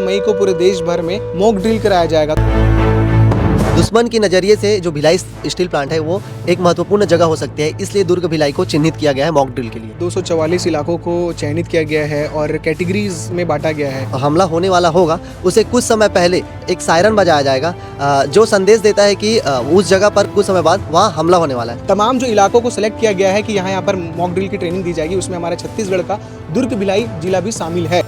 मई को पूरे देश भर में मॉक ड्रिल कराया जाएगा। दुश्मन की नज़रिए से जो भिलाई स्टील प्लांट है वो एक महत्वपूर्ण जगह हो सकती है, इसलिए दुर्ग भिलाई को चिन्हित किया गया है मॉक ड्रिल के लिए। 244 इलाकों को चयनित किया गया है और कैटेगरीज में बांटा गया है। हमला होने वाला होगा उसे कुछ समय पहले एक सायरन बजाया जाएगा जो संदेश देता है कि उस जगह पर कुछ समय बाद वहाँ हमला होने वाला है। तमाम जो इलाकों को सिलेक्ट किया गया है कि यहाँ पर मॉक ड्रिल की ट्रेनिंग दी जाएगी, उसमें हमारे छत्तीसगढ़ का दुर्ग भिलाई जिला भी शामिल है।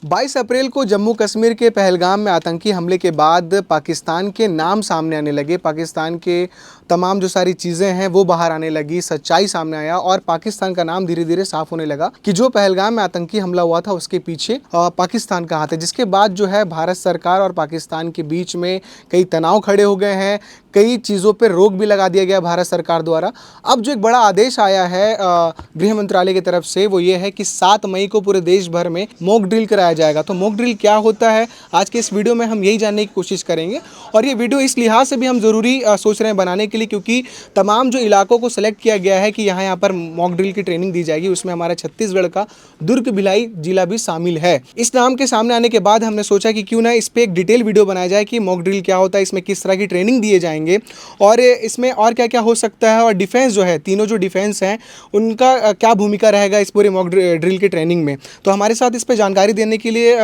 22 अप्रैल को जम्मू कश्मीर के पहलगाम में आतंकी हमले के बाद पाकिस्तान के नाम सामने आने लगे। पाकिस्तान के तमाम जो सारी चीज़ें हैं वो बाहर आने लगी, सच्चाई सामने आया और पाकिस्तान का नाम धीरे धीरे साफ होने लगा कि जो पहलगाम में आतंकी हमला हुआ था उसके पीछे पाकिस्तान का हाथ है। जिसके बाद जो है भारत सरकार और पाकिस्तान के बीच में कई तनाव खड़े हो गए हैं, कई चीज़ों पर रोक भी लगा दिया गया भारत सरकार द्वारा। अब जो एक बड़ा आदेश आया है गृह मंत्रालय की तरफ से वो ये है कि 7 मई को पूरे देश भर में मॉक ड्रिल कराया जाएगा। तो मॉक ड्रिल क्या होता है, आज के इस वीडियो में हम यही जानने की कोशिश करेंगे। और ये वीडियो इस लिहाज से भी हम ज़रूरी सोच रहे हैं बनाने के लिए क्योंकि तमाम जो इलाकों को सेलेक्ट किया गया है कि यहाँ पर मॉक ड्रिल की ट्रेनिंग दी जाएगी, उसमें हमारा छत्तीसगढ़ का दुर्ग भिलाई जिला भी शामिल है। इस नाम के सामने आने के बाद हमने सोचा कि क्यों ना इस पर एक डिटेल वीडियो बनाया जाए कि मॉक ड्रिल क्या होता है, इसमें किस तरह की ट्रेनिंग दिए जाएंगे और इसमें और क्या क्या हो सकता है और डिफेंस जो है, तीनों जो डिफेंस हैं उनका क्या भूमिका रहेगा इस पूरे मॉक ड्रिल की ट्रेनिंग में। तो हमारे साथ इस पर जानकारी देने के लिए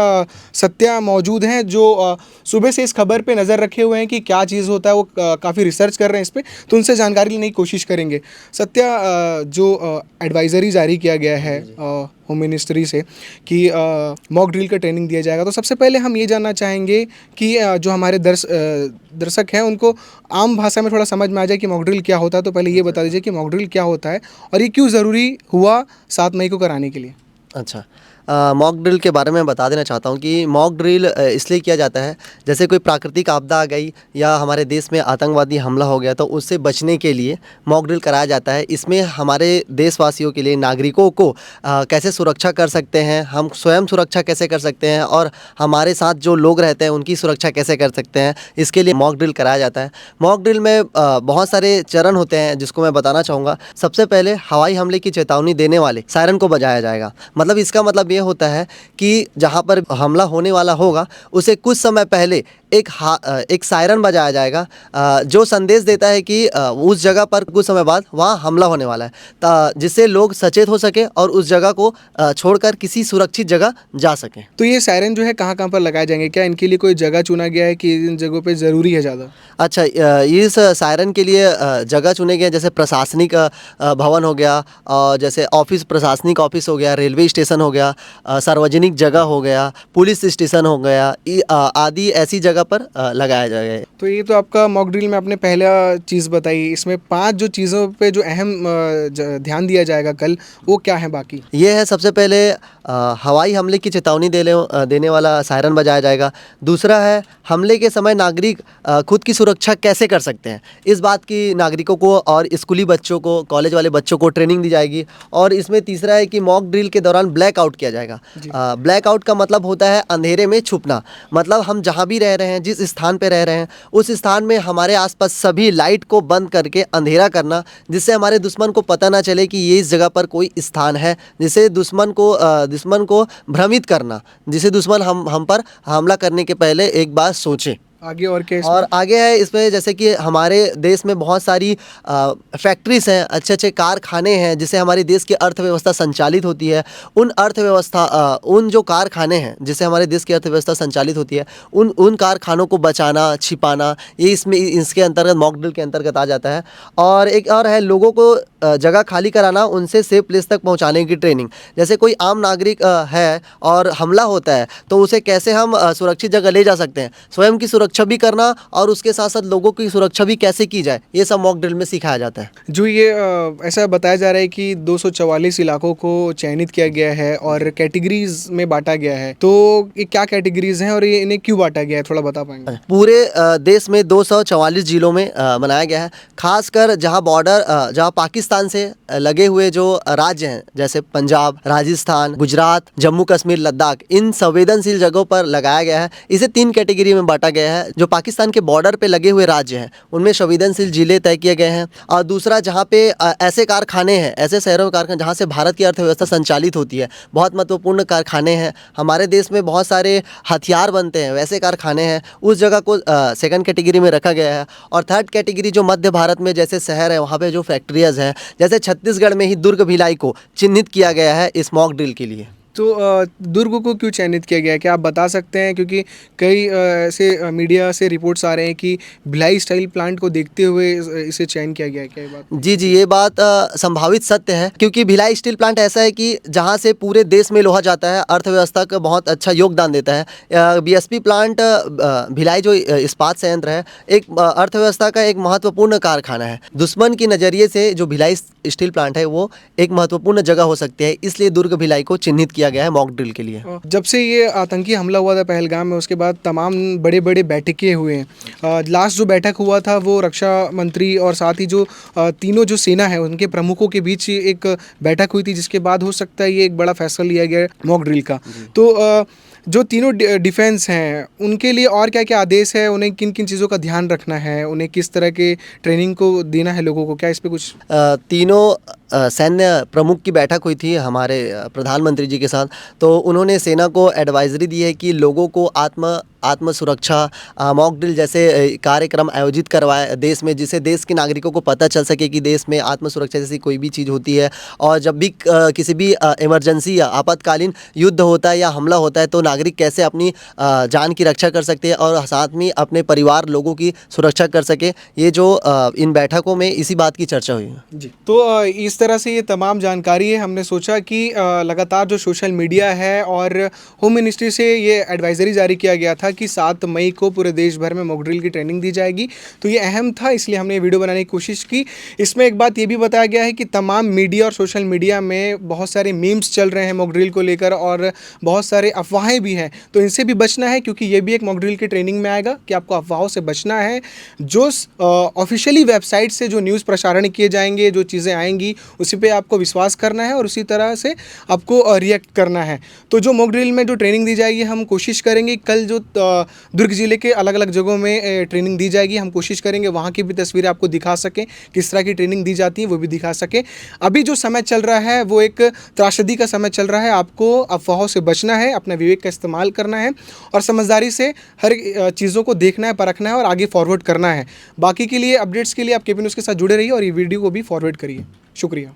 सत्या मौजूद हैं जो सुबह से इस खबर पे नज़र रखे हुए हैं कि क्या चीज़ होता है, वो काफ़ी रिसर्च कर रहे हैं इस पर, तो उनसे जानकारी लेने की कोशिश करेंगे। सत्या, जो एडवाइजरी जारी किया गया है होम मिनिस्ट्री से कि मॉक ड्रिल का ट्रेनिंग दिया जाएगा, तो सबसे पहले हम ये जानना चाहेंगे कि जो हमारे दर्शक हैं उनको आम भाषा में थोड़ा समझ में आ जाए कि मॉक ड्रिल क्या होता है। तो पहले ये बता दीजिए कि मॉक ड्रिल क्या होता है और ये क्यों ज़रूरी हुआ 7 मई को कराने के लिए। अच्छा, मॉक ड्रिल के बारे में बता देना चाहता हूँ कि मॉक ड्रिल इसलिए किया जाता है जैसे कोई प्राकृतिक आपदा आ गई या हमारे देश में आतंकवादी हमला हो गया तो उससे बचने के लिए मॉक ड्रिल कराया जाता है। इसमें हमारे देशवासियों के लिए, नागरिकों को कैसे सुरक्षा कर सकते हैं, हम स्वयं सुरक्षा कैसे कर सकते हैं और हमारे साथ जो लोग रहते हैं उनकी सुरक्षा कैसे कर सकते हैं, इसके लिए मॉक ड्रिल कराया जाता है। मॉक ड्रिल में बहुत सारे चरण होते हैं जिसको मैं बताना चाहूँगा। सबसे पहले हवाई हमले की चेतावनी देने वाले सायरन को बजाया जाएगा। मतलब इसका मतलब होता है कि जहां पर हमला होने वाला होगा उसे कुछ समय पहले एक सायरन बजाया जाएगा जो संदेश देता है कि उस जगह पर कुछ समय बाद वहां हमला होने वाला है, जिससे लोग सचेत हो सके और उस जगह को छोड़कर किसी सुरक्षित जगह जा सकें। तो ये सायरन जो है कहाँ कहाँ पर लगाए जाएंगे, क्या इनके लिए कोई जगह चुना गया है कि इन जगहों पे ज़रूरी है ज़्यादा? अच्छा, इस सायरन के लिए जगह चुने गए जैसे प्रशासनिक भवन हो गया और जैसे ऑफिस, प्रशासनिक ऑफिस हो गया, रेलवे स्टेशन हो गया, सार्वजनिक जगह हो गया, पुलिस स्टेशन हो गया, आदि ऐसी जगह पर लगाया जाएगा। तो ये तो आपका मॉक ड्रिल में आपने पहला चीज़ बताई। इसमें 5 जो चीज़ों पे जो अहम ध्यान दिया जाएगा कल, वो क्या है बाकी? ये है सबसे पहले हवाई हमले की चेतावनी देने वाला सायरन बजाया जाएगा। दूसरा है हमले के समय नागरिक खुद की सुरक्षा कैसे कर सकते हैं, इस बात की नागरिकों को और स्कूली बच्चों को, कॉलेज वाले बच्चों को ट्रेनिंग दी जाएगी। और इसमें तीसरा है कि मॉक ड्रिल के दौरान ब्लैकआउट किया जाएगा। ब्लैकआउट का मतलब होता है अंधेरे में छुपना। मतलब हम जहाँ भी रह रहे हैं, जिस स्थान पे रह रहे हैं, उस स्थान में हमारे आसपास सभी लाइट को बंद करके अंधेरा करना, जिससे हमारे दुश्मन को पता ना चले कि ये इस जगह पर कोई स्थान है, जिससे दुश्मन को भ्रमित करना, जिससे दुश्मन हम पर हमला करने के पहले एक बार सोचे। आगे और क्या इसमें? और आगे है इसमें जैसे कि हमारे देश में बहुत सारी फैक्ट्रीज हैं, अच्छे अच्छे कारखाने हैं जिससे हमारे देश की अर्थव्यवस्था संचालित होती है। उन जो कारखाने हैं जिससे हमारे देश की अर्थव्यवस्था संचालित होती है, उन कारखानों को बचाना, छिपाना, ये इसके अंतर्गत मॉक ड्रिल के अंतर्गत आ जाता है। और एक और है लोगों को जगह खाली कराना, उनसे सेफ प्लेस तक पहुंचाने की ट्रेनिंग। जैसे कोई आम नागरिक है और हमला होता है तो उसे कैसे हम सुरक्षित जगह ले जा सकते हैं, स्वयं की सुरक्षा भी करना और उसके साथ साथ लोगों की सुरक्षा भी कैसे की जाए, ये सब मॉक ड्रिल में सिखाया जाता है। जो ये ऐसा बताया जा रहा है कि 244 इलाकों को चयनित किया गया है और कैटेगरीज में बांटा गया है, तो ये क्या कैटेगरीज हैं और ये इन्हें क्यों बांटा गया है, थोड़ा बता पाएंगे? पूरे देश में 244 जिलों में बनाया गया है। खासकर जहां बॉर्डर, जहां पाकिस्तान पाकिस्तान से लगे हुए जो राज्य हैं जैसे पंजाब, राजस्थान, गुजरात, जम्मू कश्मीर, लद्दाख, इन संवेदनशील जगहों पर लगाया गया है। इसे 3 कैटेगरी में बांटा गया है। जो पाकिस्तान के बॉर्डर पे लगे हुए राज्य हैं उनमें संवेदनशील जिले तय किए गए हैं, और दूसरा जहाँ पे ऐसे कारखाने हैं, ऐसे शहरों में कारखाने जहाँ से भारत की अर्थव्यवस्था संचालित होती है, बहुत महत्वपूर्ण कारखाने हैं, हमारे देश में बहुत सारे हथियार बनते हैं, वैसे कारखाने हैं, उस जगह को सेकंड कैटेगरी में रखा गया है। और थर्ड कैटेगरी जो मध्य भारत में जैसे शहर है वहाँ पे जो फैक्ट्रियाज़ हैं, जैसे छत्तीसगढ़ में ही दुर्ग भिलाई को चिन्हित किया गया है इस मॉक ड्रिल के लिए। तो दुर्ग को क्यों चयनित किया गया है, क्या आप बता सकते हैं? क्योंकि कई ऐसे मीडिया से रिपोर्ट्स आ रहे हैं कि भिलाई स्टाइल प्लांट को देखते हुए इसे चयन किया गया है, क्या ये बात? जी जी, ये बात संभावित सत्य है, क्योंकि भिलाई स्टील प्लांट ऐसा है कि जहाँ से पूरे देश में लोहा जाता है, अर्थव्यवस्था का बहुत अच्छा योगदान देता है। बीएसपी प्लांट भिलाई जो इस्पात संयंत्र है, एक अर्थव्यवस्था का एक महत्वपूर्ण कारखाना है। दुश्मन की नज़रिए से जो भिलाई स्टील प्लांट है वो एक महत्वपूर्ण जगह हो सकती है, इसलिए दुर्ग भिलाई को चिन्हित किया गया है मॉक ड्रिल के लिए। जब से ये आतंकी हमला हुआ था पहलगाम में, उसके बाद तमाम बड़े बड़े बैठकें हुए हैं। लास्ट जो बैठक हुआ था वो रक्षा मंत्री और साथ ही जो तीनों जो सेना है उनके प्रमुखों के बीच एक बैठक हुई थी, जिसके बाद हो सकता है ये एक बड़ा फैसला लिया गया मॉक ड्रिल का। तो जो तीनों डिफेंस हैं उनके लिए और क्या क्या आदेश है, उन्हें किन किन चीज़ों का ध्यान रखना है, उन्हें किस तरह के ट्रेनिंग को देना है लोगों को, क्या इस पे कुछ? तीनों सैन्य प्रमुख की बैठक हुई थी हमारे प्रधानमंत्री जी के साथ, तो उन्होंने सेना को एडवाइजरी दी है कि लोगों को आत्म सुरक्षा मॉक ड्रिल जैसे कार्यक्रम आयोजित करवाए देश में, जिससे देश के नागरिकों को पता चल सके कि देश में आत्म सुरक्षा जैसी कोई भी चीज़ होती है, और जब भी किसी भी इमरजेंसी या आपातकालीन युद्ध होता है या हमला होता है तो नागरिक कैसे अपनी जान की रक्षा कर सकते हैं और साथ में अपने परिवार लोगों की सुरक्षा कर सके। ये जो इन बैठकों में इसी बात की चर्चा हुई है। जी, तो इस तरह से ये तमाम जानकारी है। हमने सोचा कि लगातार जो सोशल मीडिया है और होम मिनिस्ट्री से ये एडवाइजरी जारी किया गया था कि 7 मई को पूरे देश भर में मॉक ड्रिल की ट्रेनिंग दी जाएगी, तो ये अहम था, इसलिए हमने ये वीडियो बनाने की कोशिश की। इसमें एक बात ये भी बताया गया है कि तमाम मीडिया और सोशल मीडिया में बहुत सारे मीम्स चल रहे हैं मॉक ड्रिल को लेकर और बहुत सारे अफवाहें भी हैं, तो इनसे भी बचना है, क्योंकि ये भी एक मॉक ड्रिल की ट्रेनिंग में आएगा कि आपको अफवाहों से बचना है। जो ऑफिशियली वेबसाइट से जो न्यूज़ प्रसारण किए जाएंगे, जो चीज़ें आएंगी उसी पे आपको विश्वास करना है और उसी तरह से आपको रिएक्ट करना है। तो जो मॉक ड्रिल में जो ट्रेनिंग दी जाएगी, हम कोशिश करेंगे कल जो दुर्ग ज़िले के अलग अलग जगहों में ट्रेनिंग दी जाएगी, हम कोशिश करेंगे वहाँ की भी तस्वीरें आपको दिखा सकें, किस तरह की ट्रेनिंग दी जाती है वो भी दिखा सकें। अभी जो समय चल रहा है वो एक त्रासदी का समय चल रहा है, आपको अफवाहों से बचना है, अपना विवेक का इस्तेमाल करना है और समझदारी से हर चीज़ों को देखना है, परखना है और आगे फॉरवर्ड करना है। बाकी के लिए अपडेट्स के लिए आप केपी न्यूज़ के साथ जुड़े रहिए और ये वीडियो को भी फॉरवर्ड करिए। शुक्रिया।